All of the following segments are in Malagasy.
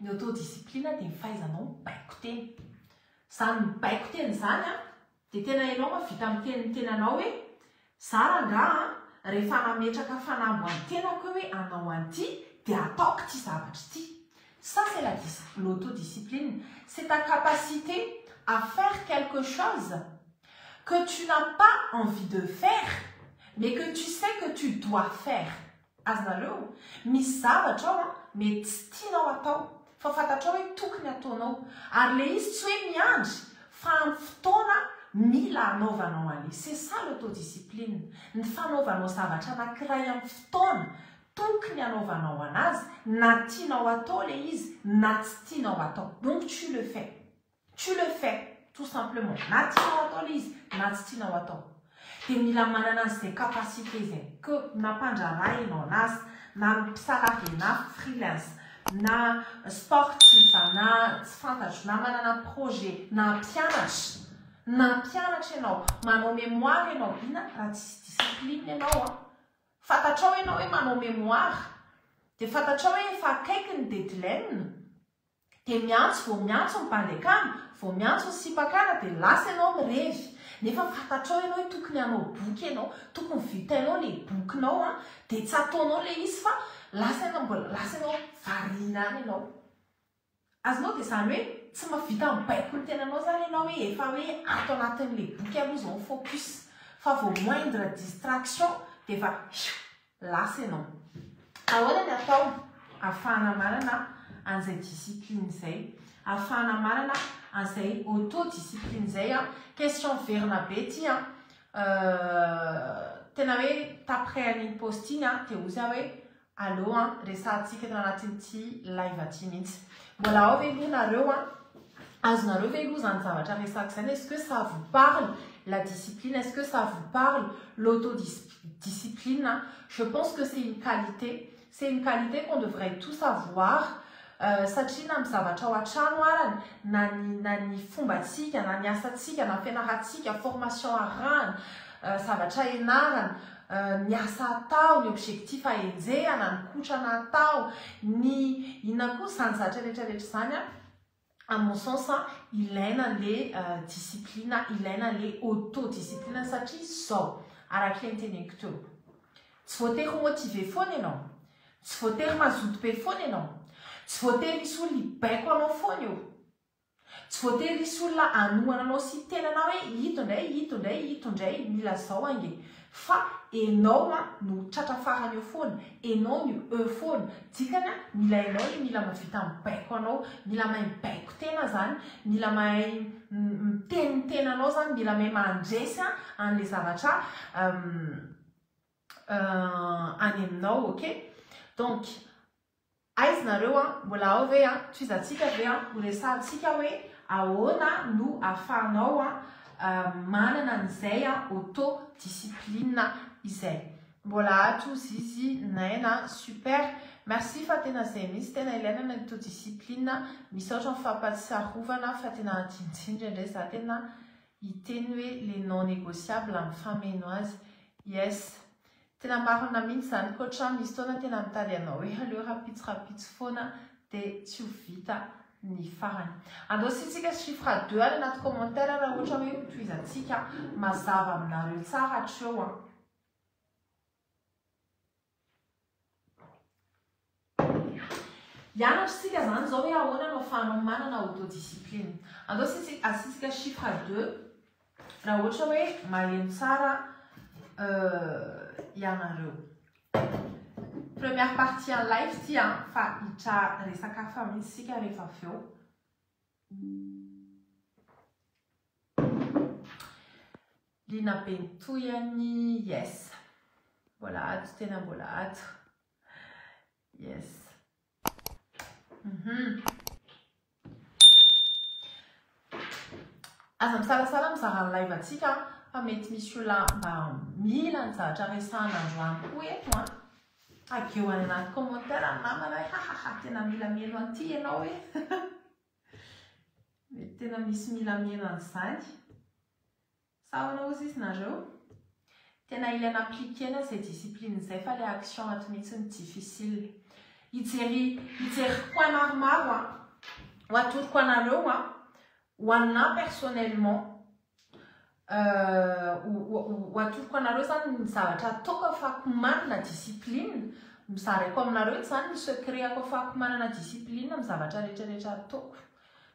ny autodisciplina dia mifaizanao mibaiko teny. Zany mibaiko teny zany dia tena ianao vita amin'ny tenanao hoe zara nga rehefa nametraka fanambo amin'ny tenako hoe anao an'ity dia ataoko ity zavatra ity. Ça, c'est l'autodiscipline. C'est ta capacité à faire quelque chose que tu n'as pas envie de faire, mais que tu sais que tu dois faire. Azonareo, misy zavatra ao mety tsy tianao atao, fa fantatrao hoe tokony ataonao. Ary le izy tsy hoe miandry, fa amin'ny fotoana mila anaovanao an'ilay. C'est ça l'autodiscipline. Ny fanaovanao zavatra anankiray amin'ny fotoana tokony anaovanao anazy, na tianao atao le izy, na tsy tianao atao. Donc tu le fais. Tu le fais, tout simplement. Na tianao atao le izy, na tsy tianao atao. Dia mila manana an'izay capacité zay. Que na mpandraharaha ianao anazy, na mpisalary, na freelance, na sportif, na tsy fantatro, na manana projet, na mpianatra. Na mpianatra ianao, manao mémoire ianao, ina raha tsisy discipline ianao fantatrao ianao hoe manao mémoire, dia fantatrao hoe efa akaiky ny deadline, dia miantso vao miantso mipandekana, vao miantso sipakana dia lasa ianao mirevy. Nefa fantatrao ianao hoe tokony hanao boky ianao, tokony vitainao le bokinao dia tsy ataonao le izy fa lasa ianao variana any ianao. Azonao dia zany hoe tsy mahavita mibaiko ny tenanao zany ianao hoe efa hoe ato anatin'le boky aloha zao focus, fa vao moindre distraction dia efa lasa ianao. Ahoana ny atao ahafahana manana an'izay discipline zay, ahafahana manana an'izay autodiscipline zay question verina be ity tena hoe taprès an'iny postiny dia ozy hoe allo resahantsika tena anatin'ity live aty mihitsy. Mbola ao ve aloha nareo azonareo ve aloha zany zavatra resaka zany? Est-ce que ça vous parle la discipline? Est-ce que ça vous parle l'autodiscipline? Je pense que c'est une qualité. C'est une qualité qu'on devrait tous avoir. Satria na mizavatra ao an-trano arany, na ny fombatsika, na ny asatsika, na fianaratsika, formation arahana, zavatra ianarana, ny asa atao, ny objectif aenjehana, ny kotrana atao, ny inona koa zany zavatra rehetrarehetra zany à mon sens ilaina le discipline, ilaina le autodiscipline satria zao araka ny teneniko teo. Tsy voatery motivé foana ianao, tsy voatery mazoto be foana ianao, tsy voatery misy olona hibaiko anao foana eo, tsy voatery misy olona anohana anao sy tenanao hoe hito indray mila zao ange, fa enao no tratra farany eo foana, enao no eo foana. Dikany mila enao mila mavita mibaiko anao, mila mahay mibaiko tena zany, mila mahay miteny tenanao zany, mila mahay mandresy an'le zavatra any aminao, ok? Donc aizanareo mbola ao ve toizantsika ve ho resahantsika hoe ahoana no ahafahanao manana an'izay autodiscipline izay. Mbola ato zizi naina super. Merci fa tena zay misy tena ilaina ny autodiscipline. Misaotra ny fampatsiarovana fa tena tindrindra indray za tena hiteny hoe les non négociables amin'ny famenoise. Yes. Tena marina mihitsy zany koatra misy taona tena mitady anao hoe aleo rapitsy foana dia tsy ho vita ny farany. Andositsika chiffre 2 any anaty commentaire raha ohatra hoe toizantsika mazava aminareo tsara hatreo Ianatritsika zany zao hoe ahoana no ahafahanao manana autodiscipline. Andositsika chiffre 2 raha ohatra hoe maheno tsara ianareo. Première partie en live ty fa hitra resaka hafa mihitsy sika rehefa avy eo. Lina Bentoyany, yes. Mbola ato, tena mbola ato. Yes. Aza misalasala mizara ny live atsika fa mety misy olona mba mila ny zavatra resahana androany koa eto akeo any anaty commentaire namana hoe tena mila mieno an'ity ianao hoe mety tena misy mila mieno an'izany. Sahoana ozy izy nareo tena ilaina appliquena zay discipline zay fa le action ato mihitsy ny difficile. hijeriko maromaro ho atoroko anareo ho anà personnellement ho atoroko anareo zany ny zavatra ataoko afahako manana discipline mizaraiko aminareo zany ny secretako afahako manana discipline amin'ny zavatra rehetrarehetra ataoko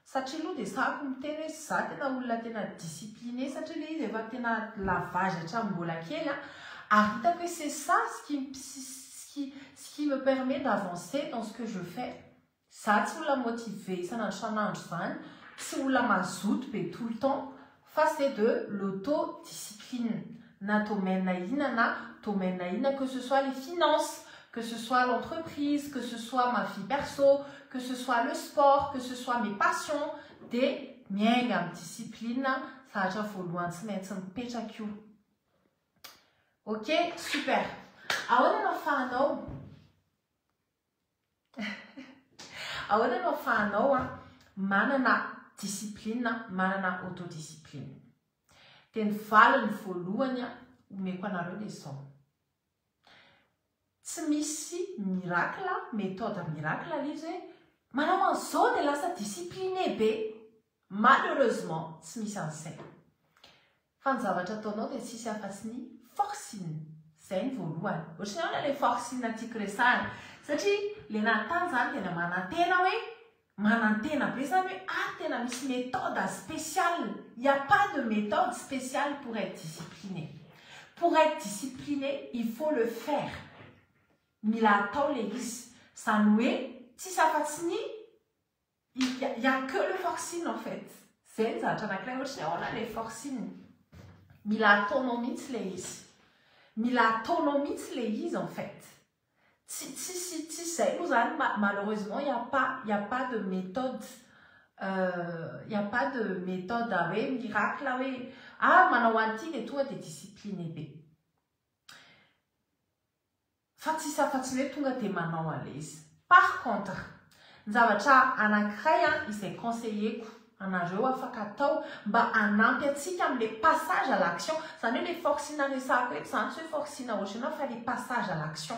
satria aloha dia sahako miteny hoe za tena olona tena discipliné satria le izy efa tena lavage hatramin'ny mbola kely ary hitako hoe c'est ça ce qui me permet d'avancer dans ce que je fais. Ça tsy olona motivé isanandro zany tsy olona mazoto be tout le temps fa c'est de l'autodiscipline na domaine na inona que ce soit les finances, que ce soit l'entreprise, que ce soit ma vie perso, que ce soit le sport, que ce soit mes passions, dia miainga amin'ny discipline sahatra voalohany tsy maintsy mipetraka io. Ok, super. Ahoana no ahafahanao ahoana no ahafahanao manana discipline, manana autodiscipline. Teny valiny voalohany omeko anareo le zao. Tsy misy miracle, méthode miracle izy hoe manao an'izao dia lasa discipliné be. Malheureusement, tsy misy an'izay. Fa ny zavatra ataonao dia tsisy afa-tsy ny forcing. Zay ny voalohany. Ohatrany hoe le forcing tiako resahana. Satria le natany zany tena manantena be zany hoe tena misy méthode spéciale. Il n'y a pas de méthode spéciale pour être discipliné. Pour être discipliné, il faut le faire. Mila atao le izy. Zany hoe tsisy afa-tsy ny il y a que le forcing en fait. Zay ny zavatra anankiray ohatrany ahoana le forcing. Mila ataonao mihitsy le izy. Mila ataonao mihitsy le izy en fait. Tsy zay moa zany malheureusement il y a pas de méthode. Il y a pas de méthode hoe miracle hoe manao an'ity dia tonga dia discipliné be. Fa tsisy afa-tsy hoe tonga dia manao an'ilay izy. Par contre, ny zavatra anankiray izay conseilleko anareo afaka atao mba hanampy antsika amin'ilay passage à l'action. Zany hoe le forcing resahako eto zany tsy hoe forcing ohatrana fa le passage à l'action.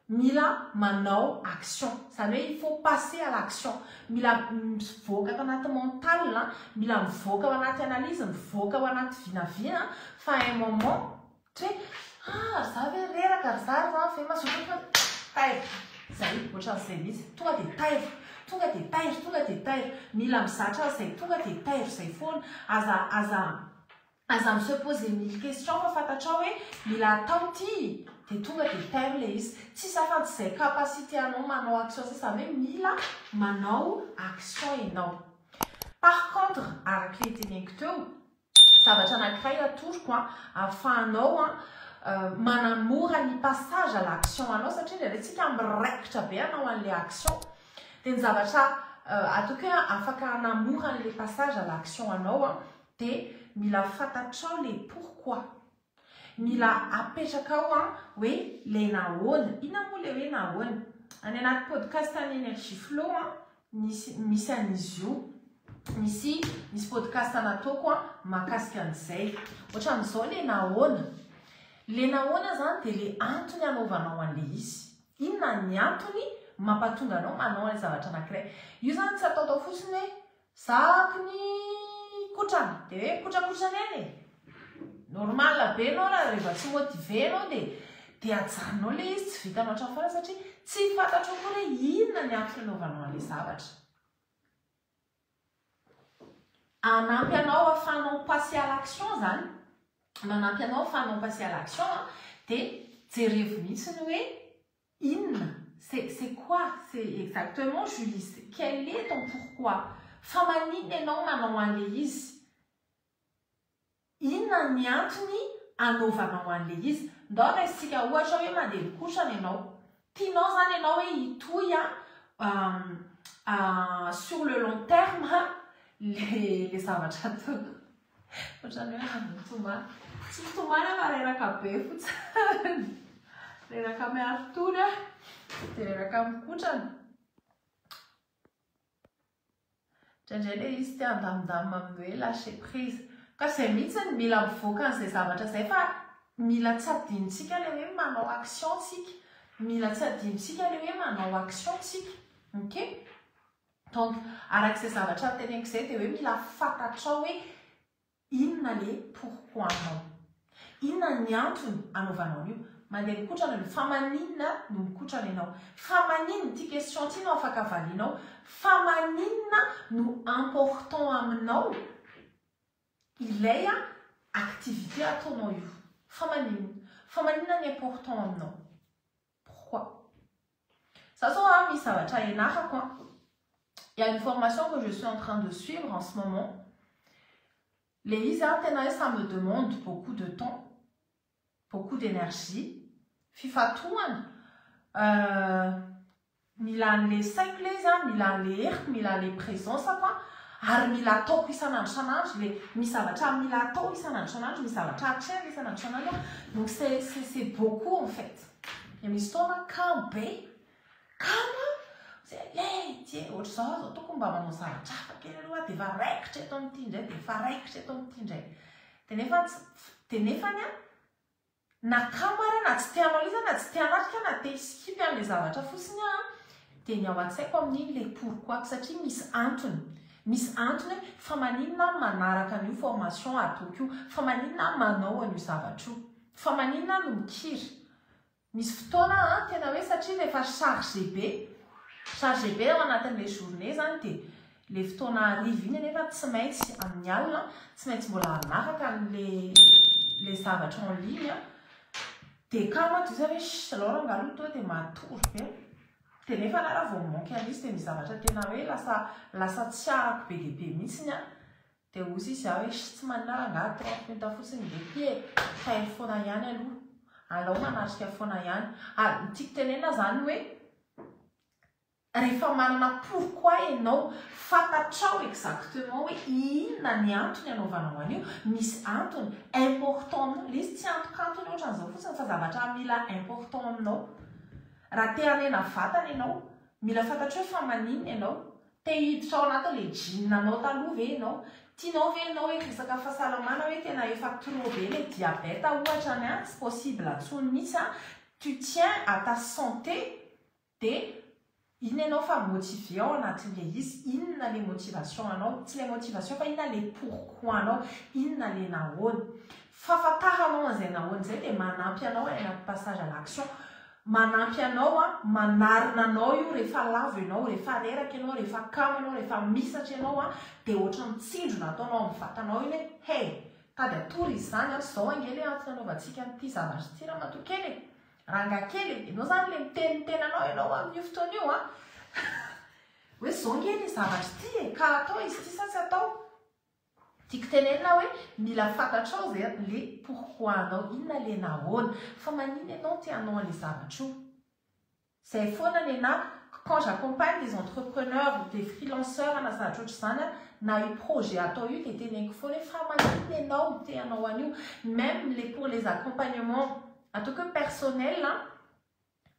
Mila manao action. Zany hoe il faut passer à l'action. Mila mivoaka ao anaty mental, mila mivoaka ao anaty analyse, mivoaka ao anaty vinavina fa un moment tu hoe za ve reraka ry zary za fe mazoto taira. Zay ohatran'izay mihitsy tonga dia taira. Tonga dia taira. Mila mizatra azay tonga dia taira zay foana. Aza se poser 1000 questions fa fantatrao hoe mila atao ity dia tonga dia taira le izy. Tsisy afa-tsy zay capacité anao manao action zany hoe mila manao action ianao. Par contre, arak'ilay teneniko teo, zavatra anankiray atoroko ahafahanao manamora ny passage à l'action anao satria rehetratsika miraikitra be anao an'ilay action. Dia ny zavatra ataoko hoe afaka hanamora an'ilay passage à l'action anao dia mila fantatrao le pourquoi. Mila apetraka ao hoe le nahoana. Inona moa le hoe nahoana? Any anaty podcast any Energy Flow misy an'izy io. Misy podcast nataoko mahakasika an'izay. Ohatran'izao le nahoana. Le nahoana zany dia le antony anaovanao an'ilay izy. Inona ny antony mampatonga anao manao an'ilay zavatra anankiray. Io zany tsy ataotao fotsiny hoe zahako ny kotrana dia hoe kotrakotrana eny normal be anao raha rehefa tsy motivé anao dia ajanonao le izy tsy vitanao hatramin'ny satria tsy fantatro koa hoe inona ny antony anaovanao an'ilay zavatra. Anampy anao ahafahanao passer à l'action zany. Manampy anao ahafahanao passer à l'action dia jerevo mihitsy ny hoe inona. C'est quoi? C'est exactement Julie. Quel est ton pourquoi? Fa maninona ianao manao an'ilay izy. Inona ny antony anaovanao an'ilay izy. Ndao raisitsika ohatra hoe mandeha mikotrana ianao. Tianao zany ianao hoe hitohy sur le long terme les zavatra ataoko. Ohatrany hoe mitomany. Tsy mitomany fa reraka be fotsiny. Reraka miarotony dia reraka mikotrana. Indraindray le izy tia andamindamina amin'ny hoe lâcher prise. Ka izay mihitsy mila mivoaka an'izay zavatra izay fa mila tsy adinitsika le hoe manao action tsika. mila tsy adinitsika le hoe manao action tsika. Ok, donc arak'izay zavatra teneniko izay dia hoe mila fantatrao hoe inona le pourquoi anao, inona ny antony anaovanao io. Mandeha mikotrana no fa maninona no mikotrana ianao, fa maninona ty question ty no afaka avalianao, fa maninona no important aminao ilay activité ataonao io, fa maninona ny important aminao, pourquoi. Ça sera mis zavatra ianarako. Il y a une formation que je suis en train de suivre en ce moment. Les ISA, ça me demande beaucoup de temps, beaucoup d'énergie. FIFA Touan, Milan les cycles, Milan les airs, Milan les présences, Mila toko isanandro les misavatra mila toko isanandro misavatra atrela isanandro. Donc c'est beaucoup en fait. Il y a mis stona kambe kama c'est lei tie ohatra zao toko mba manao zavatra hafa kely aloha dia efa raikitra eto amin'ity indray dia efa raikitra eto amin'ity indray dia nefany na kamara na tsy tianao izy na tsy tianatrika na te skipy amin'ilay zavatra fotsiny dia ny ao an-tsaiko amin'iny le pourquoi satria misy antony fa maninona manaraka an'io formation ataoko io, fa maninona manao an'io zavatra io, fa maninona no mikiry. Misy fotoana tena hoe satria rehefa chargé be ao anatin'ilay journée zany dia le fotoana ariva iny nefa tsy maintsy amin'ny alina tsy maintsy mbola anaraka le zavatra en ligne dia kama ty zay hoe alors angalo to dia matory be dia nefa na raha vao manky an'izy dia misy zavatra tena hoe lasa tsy arako be dia be mihitsiny dia ozy izy hoe tsy manara nga 30 minutes fotsiny dia pie taille foana ihany aloha alao manatrika foana ihany. Tiako tenena zany hoe rehefa manana pourquoi ianao fantatrao exactement hoe inona ny antony anaovanao an'io, misy antony important le izy tsy antokantony ohatran'izao fotsiny fa zavatra mila important aminao. Raha te hanena vatana ianao mila fantatra hoe fa maninona ianao, te hiditra ao anatin'ilay jean anao taloha ve ianao, tianao ve ianao hoe resaka fahasalamana hoe tena efa trop be le diabète ohatra ny tsy possible atsony mihitsy tu tiens à ta santé dia iny ianao fa motivé ao anatin'ilay izy, inona le motivation anao, tsy le motivation fa inona le pourquoi anao, inona le nahoana. Fafantaranao an'izay nahoana izay dia manampy anao anaty passage à l'action, manampy anao manarina anao io rehefa lavo ianao, rehefa reraka ianao, rehefa kamo ianao, rehefa misatra ianao dia ohatra mitsinjo nataonao amin'ny vatanao iny hoe hey tady atory izy zany zao angely antony anaovantsika n'ity zavatra ity raha matokely rangakely ianao zany le mitenitenanao ianao amin'io fotoana io hoe zao angely zavatra ity ka atao izy ity sa tsy atao. Tiako tenenina hoe mila fantatrao zay le pourquoi anao, inona le nahoana, fa maninona ianao tianao an'ilay zavatra io. Zay foana ny ana quand j'accompagne des entrepreneurs, des freelanceurs na zavatra ohatr'izany na io projet atao io dia teneniko foana hoe fa maninona ianao te hanao an'io. Même pour les accompagnements ataoko personnel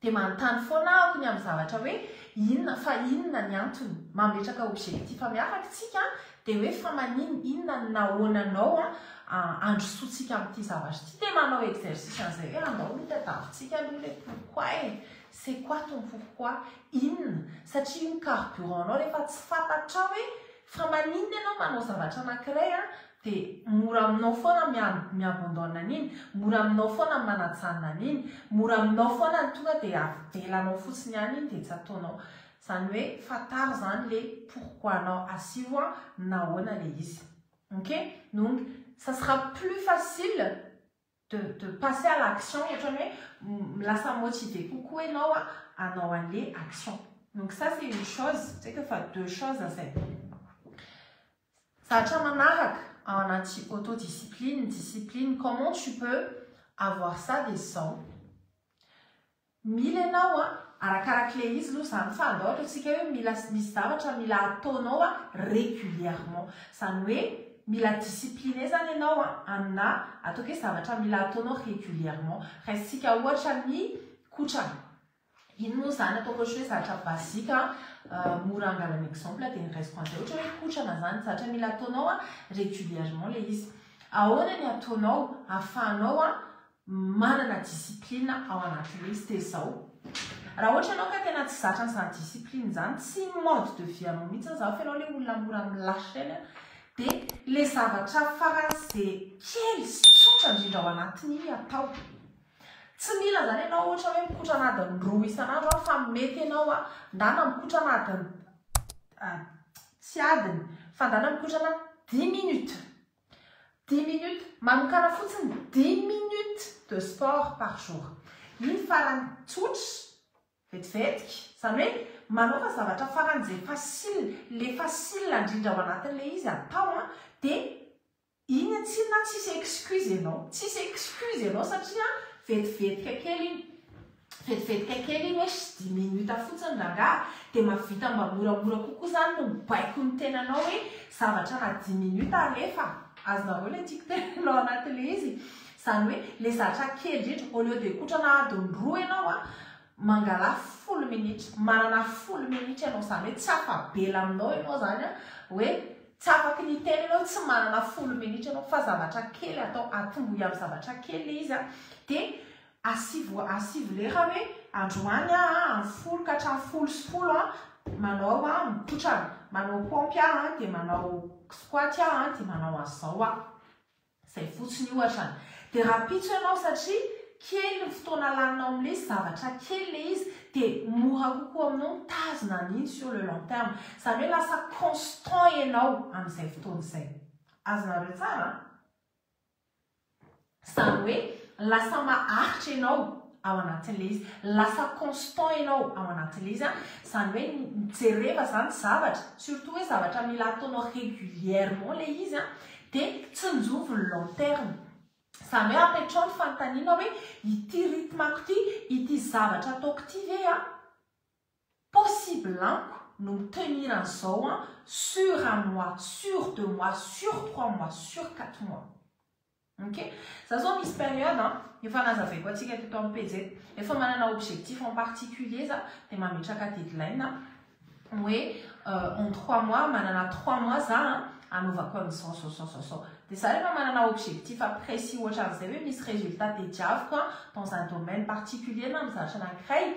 dia manontany foana ako ny amin'ny zavatra hoe inona ny antony mametraka objectif miafakitsika dia hoe fa maninona inona ny nahoananao androsoantsika amin'ity zavatra ity dia manao exercice an'izay hoe andao aloha tadavintsika aloha le pourquoi c'est quoi ton pourquoi, inona satria io carburant-nao rehefa tsy fantatra hoe fa maninona ianao manao zavatra anankiray dia mora aminao foana miabondona an'iny, mora aminao foana manajanona an'iny, mora aminao foana ny tonga dia avelanao fotsiny ihany iny dia tsy ataonao. Zany hoe fatary zany le pourquoi anao asio nahoana le izy. Ok, donc ça sera plus facile de passer à l'action, lasa motivé coucou ianao anao an'le action. Donc ça c'est une chose, c'est que fa deux choses à cette. Zavatra manaraka en anti-autodiscipline, discipline, comment tu peux avoir ça des sons? Mila ianao arakarak'ilay izy aloha zany fa andao ataontsika hoe misy zavatra mila ataonao régulièrement. Zany hoe mila discipliné zany ianao amina ataoko hoe zavatra mila ataonao régulièrement. Raisitsika ohatra ny kotrana. Iny moa zany ataoko hoe zavatra basika mora angalana exemple dia niraisiko an'izay ohatra hoe kotrana zany zavatra mila ataonao régulièrement le izy. Ahoana ny ataonao ahafahanao manana discipline ao anatin'ilay izy dia zao. raha ohatra ianao ka tena tsy zatra n'izany discipline zany, tsy mode de vie anao mihitsy za fa ianao le olona mora milasy eny dia le zavatra faran'izay kely sy tsotra indrindra ao anatin'iny atao. Tsy mila zany ianao ohatra hoe mikotrana adiny 2 isan'andro fa mety ianao ndana mikotrana adiny tsy adiny fa ndana mikotrana 10 minutes. 10 minutes, manokana fotsiny 10 minutes de sport par jour. Iny farany tsotra vetivetiky, zany hoe manao zavatra faran'izay facile, le facile indrindra ao anatin'ilay izy atao dia iny tsinona tsisy excuse ianao, tsisy excuse ianao satria vetivetika kely iny. Vetivetika kely iny hoe 10 minutes fotsiny rangahy dia mahavita mba moramora kokoa zany no mibaiko ny tenanao hoe zavatra na 10 minutes alefa. Azonareo ilay tiako tenanao anatin'ilay izy. Zany hoe le zavatra kely indrindra au lieu de kotrana adiny 2 ianao mangala 10 minitra, manana 10 minitra ianao zany hoe tsy afabela aminao ianao zany hoe tsy afaky ny tena ianao tsy manana 10 minitra ianao fa zavatra kely atao atombohy amin'ny zavatra kely izy dia asivy lera hoe androany amin'ny 10 ka hatramin'ny 10 manao mikotrana, manao pompy dia manao squat dia manao an'izao izay fotsiny ohatrany. Dia rapitso ianao satria kely ny fotoana laninao amin'ilay zavatra kely le izy dia mora kokoa aminao mitazona an'iny sur le long terme. Zany hoe lasa constant ianao amin'izay fotoana izay. Azonareo tsara? Zany hoe lasa maharitra ianao ao anatin'ilay izy, lasa constant ianao ao anatin'ilay izy. Zany hoe jereva zany zavatra, surtout hoe zavatra mila ataonao régulièrement le izy dia tsy mijovy long terme. Zany hoe apetrao ny fanontaniana hoe ity rythme-ako ity zavatra ataoko ity ve possible no tenir an'izao sur 1 mois, sur 2 mois, sur 3 mois, sur 4 mois. Ok? Ça zao misy période efa nazavaiko atsika teto amin'ny PZ, efa manana objectif en particulier za dia mametraka deadline hoe en 3 mois manana 3 mois za anaovako an'izao. Dia za rehefa manana objectif précis ohatran'izay hoe misy résultat tediaviko dans un domaine particulier na mizatra anankiray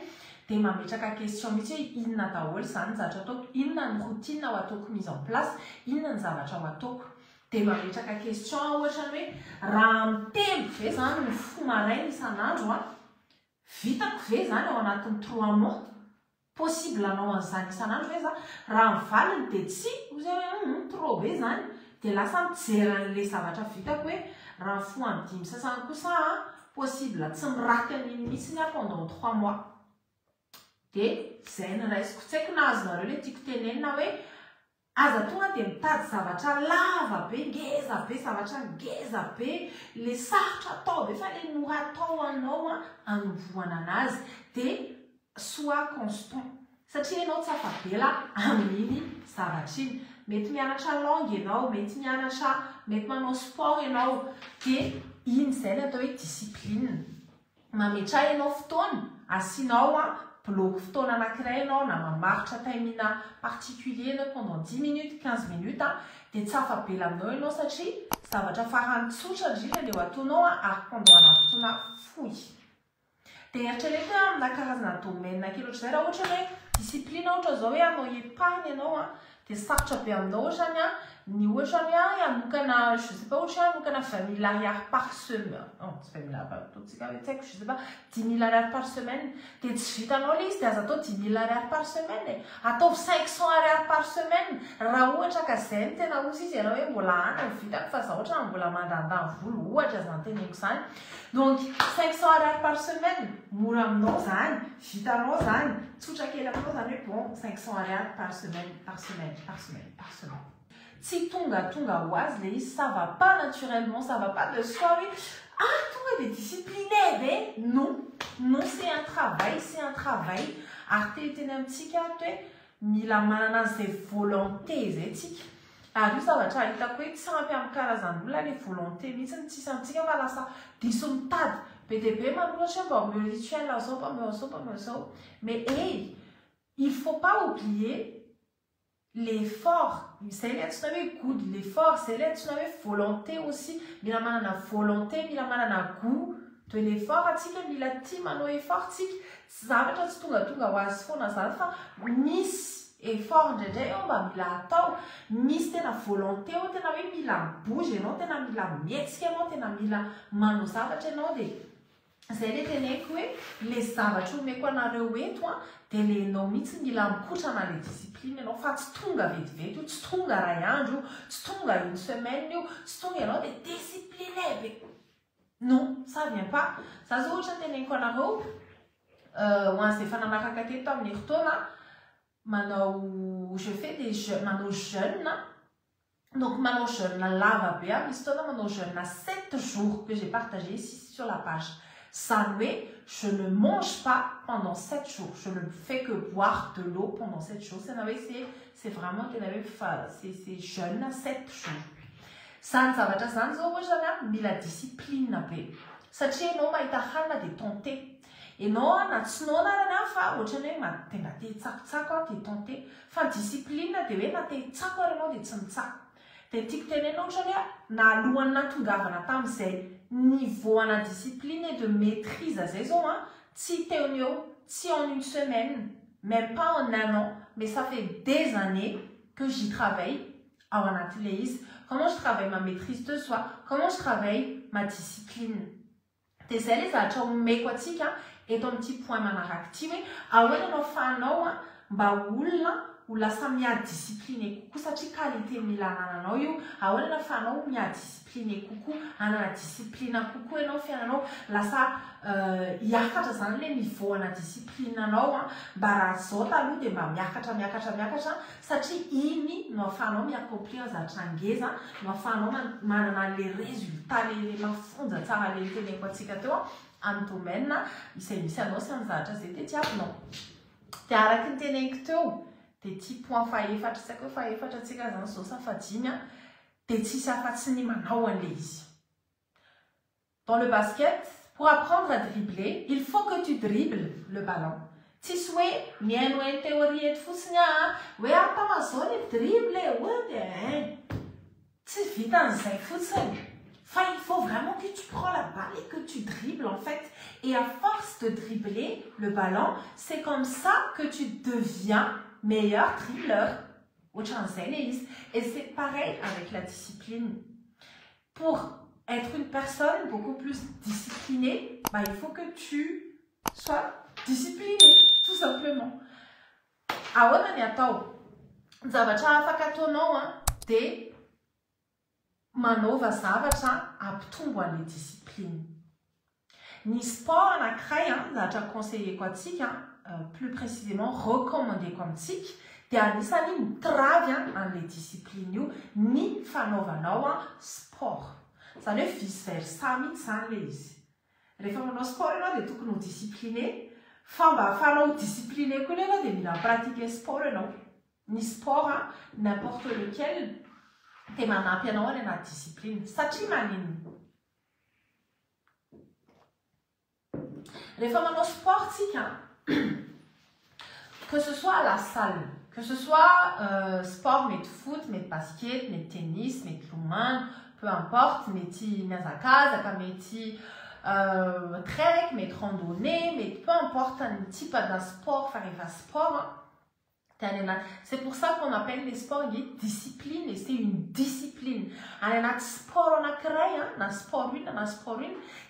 dia mametraka question mihitsy hoe inona daholo zany zavatra ataoko, inona ny routine ho ataoko mise en place, inona ny zavatra ho ataoko. Dia mametraka question ohatra hoe raha mitelo ve zany ny fo maraina isan'andro vitako ve zany ao anatin'ny 3 mois, possible anao an'izany isan'andro ve za, raha mivaliny dia tsy hoe trop be zany dia lasa mijery an'ilay zavatra vitako hoe raha fo amin'ny 5 sasany kosa possible tsy miraky an'iny mihitsy pendant 3 mois. Dia izay ny raisiko tsy haiko na azonareo ilay tiako tenenina hoe aza tonga dia mitady zavatra lava be, ngeza be, zavatra ngeza be, le sarotra atao be fa le mora atao anao anovoana anazy dia soit constant satria ianao tsy afabela amin'iny zavatra iny. Mety mianatra langue ianao, mety manao sport ianao dia iny izay ny atao hoe discipline. Mametra ianao fotoana asianao bloc fotoana anankiray ianao na mamaritra taimina particulier ianao pendant 10 minutes 15 minutes dia tsy afabela aminao ianao satria zavatra farany tsotra indrindra ilay ataonao ary pendant fotoana fohy. Dia eritrereto amina karazana domaine kely ohatr'izay raha ohatra hoe discipline ohatra zao hoe hanao épargne ianao dia sarotra be aminao ohatrany ny ohatra hoe hanokana je sais pas ohatra hanokana 20 000 ariary par semaine, tsy 20 000 ariary ataontsika hoe tsy haiko je sais pas 10 000 ariary par semaine dia tsy vitanao le izy dia aza atao 10 000 ariary par semaine, atao 500 ariary par semaine raha ohatra ka izay ny tena osy izy ianao hoe mbola any vitako fa za ohatra mbola mandandany volo ohatra zany teneniko zany. Donc 500 ariary par semaine mora aminao zany, vitanao zany, tsotra kely aminao zany hoe bon 500 ariary par semaine. Si tonga ho azy le izy, ça va pas naturellement, ça va pas de soi oui. Tonga de discipliné non c'est un travail ary teny amintsika hoe mila manana zay volonté zay tsika ary io zavatra hitako hoe tsy ampy amin'ny karazan'olona le volonté mihitsy ny tsisy amintsika fa lasa diso mitady be dia be manoloatra mba homeo rituel zao mais il faut pas oublier l'effort, c'est là tu n'avais goût de l'effort, c'est là tu n'avais volonté aussi, mila manana volonté, mila manana goût de l'effort atsika mila tia manao effort tsika tsy zavatra tsy tonga ho azy foana zany fa misy effort indraindray eo mba mila atao misy tena volonté eo tena hoe mila mibozy ianao tena mila mietsika ianao tena mila manao zavatra ianao dia zay le teneko hoe le zavatra omeko anareo eto a dia le enao mihitsy mila mikotrana le discipline ianao fa tsy tonga vetivety io tsy tonga ray andro tsy tonga une semaine io tsy tonga ianao dia discipliné be non ça vient pas za zao ohatra teneniko anareo ho an'izay efa nanaraka teto amin'ny fotoana manao je fais des jeunes manao jeûne donc manao jeûne lava be misy fotoana manao jeûne 7 jours que j'ai partagé ici sur la page. Ça je ne mange pas pendant 7 jours. Je ne fais que boire de l'eau pendant 7 jours. C'est vraiment c'est jeûne 7 jours. Ça ne va pas mila discipline be. Satria enao mahita hanina dia tenté. Enao na tsy nona fa ohatrany hoe tenga te hitsakitsako te tenté. Fa discipline dia hoe na te hitsako ary enao dia tsy mitsako. Dia tiako tenenao ohatrany hoe na alohan'ny natongavana tamin'izay niveau à la discipline et de maîtrise à ces ans, si en une semaine, même pas en un an, mais ça fait des années que j'y travaille à un atelier. Comment je travaille ma maîtrise de soi, comment je travaille ma discipline. T'es les achats méquatique et ton petit point manaractive. Ah ouais, on fait un baoula ou la samia discipline coucou sa qualité milana no io a wala fanao mia discipline coucou ana discipline coucou enao fiananao lasa iakatra zany le niveau ana discipline anao mba raha zao taloha dia mba miakatra satria iny no ahafahanao miaccomplir zavatra ngeza no ahafahanao manana le résultat le mafonja tsara le teneko atsika teo amin'ny domaine izay misy anao sy amin'ny zavatra zay tetiavinao dia araky ny teneniko teo des petits points faefatra tsy haiko faefatra tsika zany zao safadimy dia tsisy afa-tsy ny manao an'le izy. Dans le basket, pour apprendre à dribbler, il faut que tu dribbles le ballon. Tsisy hoe mihaino hoe théorie eto fotsiny hoe atamazao le dribble hoe dia tsy vita an'izay fotsiny. Enfin, il faut vraiment que tu prends la balle et que tu dribbles en fait. Et à force de dribbler le ballon, c'est comme ça que tu deviens meilleur dribbleur. Et c'est pareil avec la discipline. Pour être une personne beaucoup plus disciplinée, il faut que tu sois discipliné, tout simplement. Awana ni atao. Zavatra afaka ataonao dia manova zavatra ampitombo an'le discipline. Ny sport anankiray zavatra conseilleko atsika plus précisément recommandé comme tsika dia anisany mitravy an'le discipline io ny fanaovanao sport. Zany hoe vice versa mihitsy zany le izy. Rehefa manao sport ianao dia tokony ho discipliné, fa mba ahafahanao discipliné koa ianao dia mila pratiquer sport ianao. Ny sport n'importe lequel dia manampy anao any anaty discipline satria maninona. Rehefa manao sport tsika que ce soit à la salle, que ce soit sport, mais de foot, mais de basket, mais de tennis, mais de lumano, peu importe, mety miazakazaka, mety trek, mety randonnée, mais peu importe un type de sport, faire un sport. C'est pour ça qu'on appelle les sports discipline et c'est une discipline. Un sport on a créé, un sport une,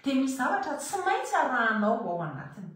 dia misy zavatra tsy maintsy arahanao ao anatiny.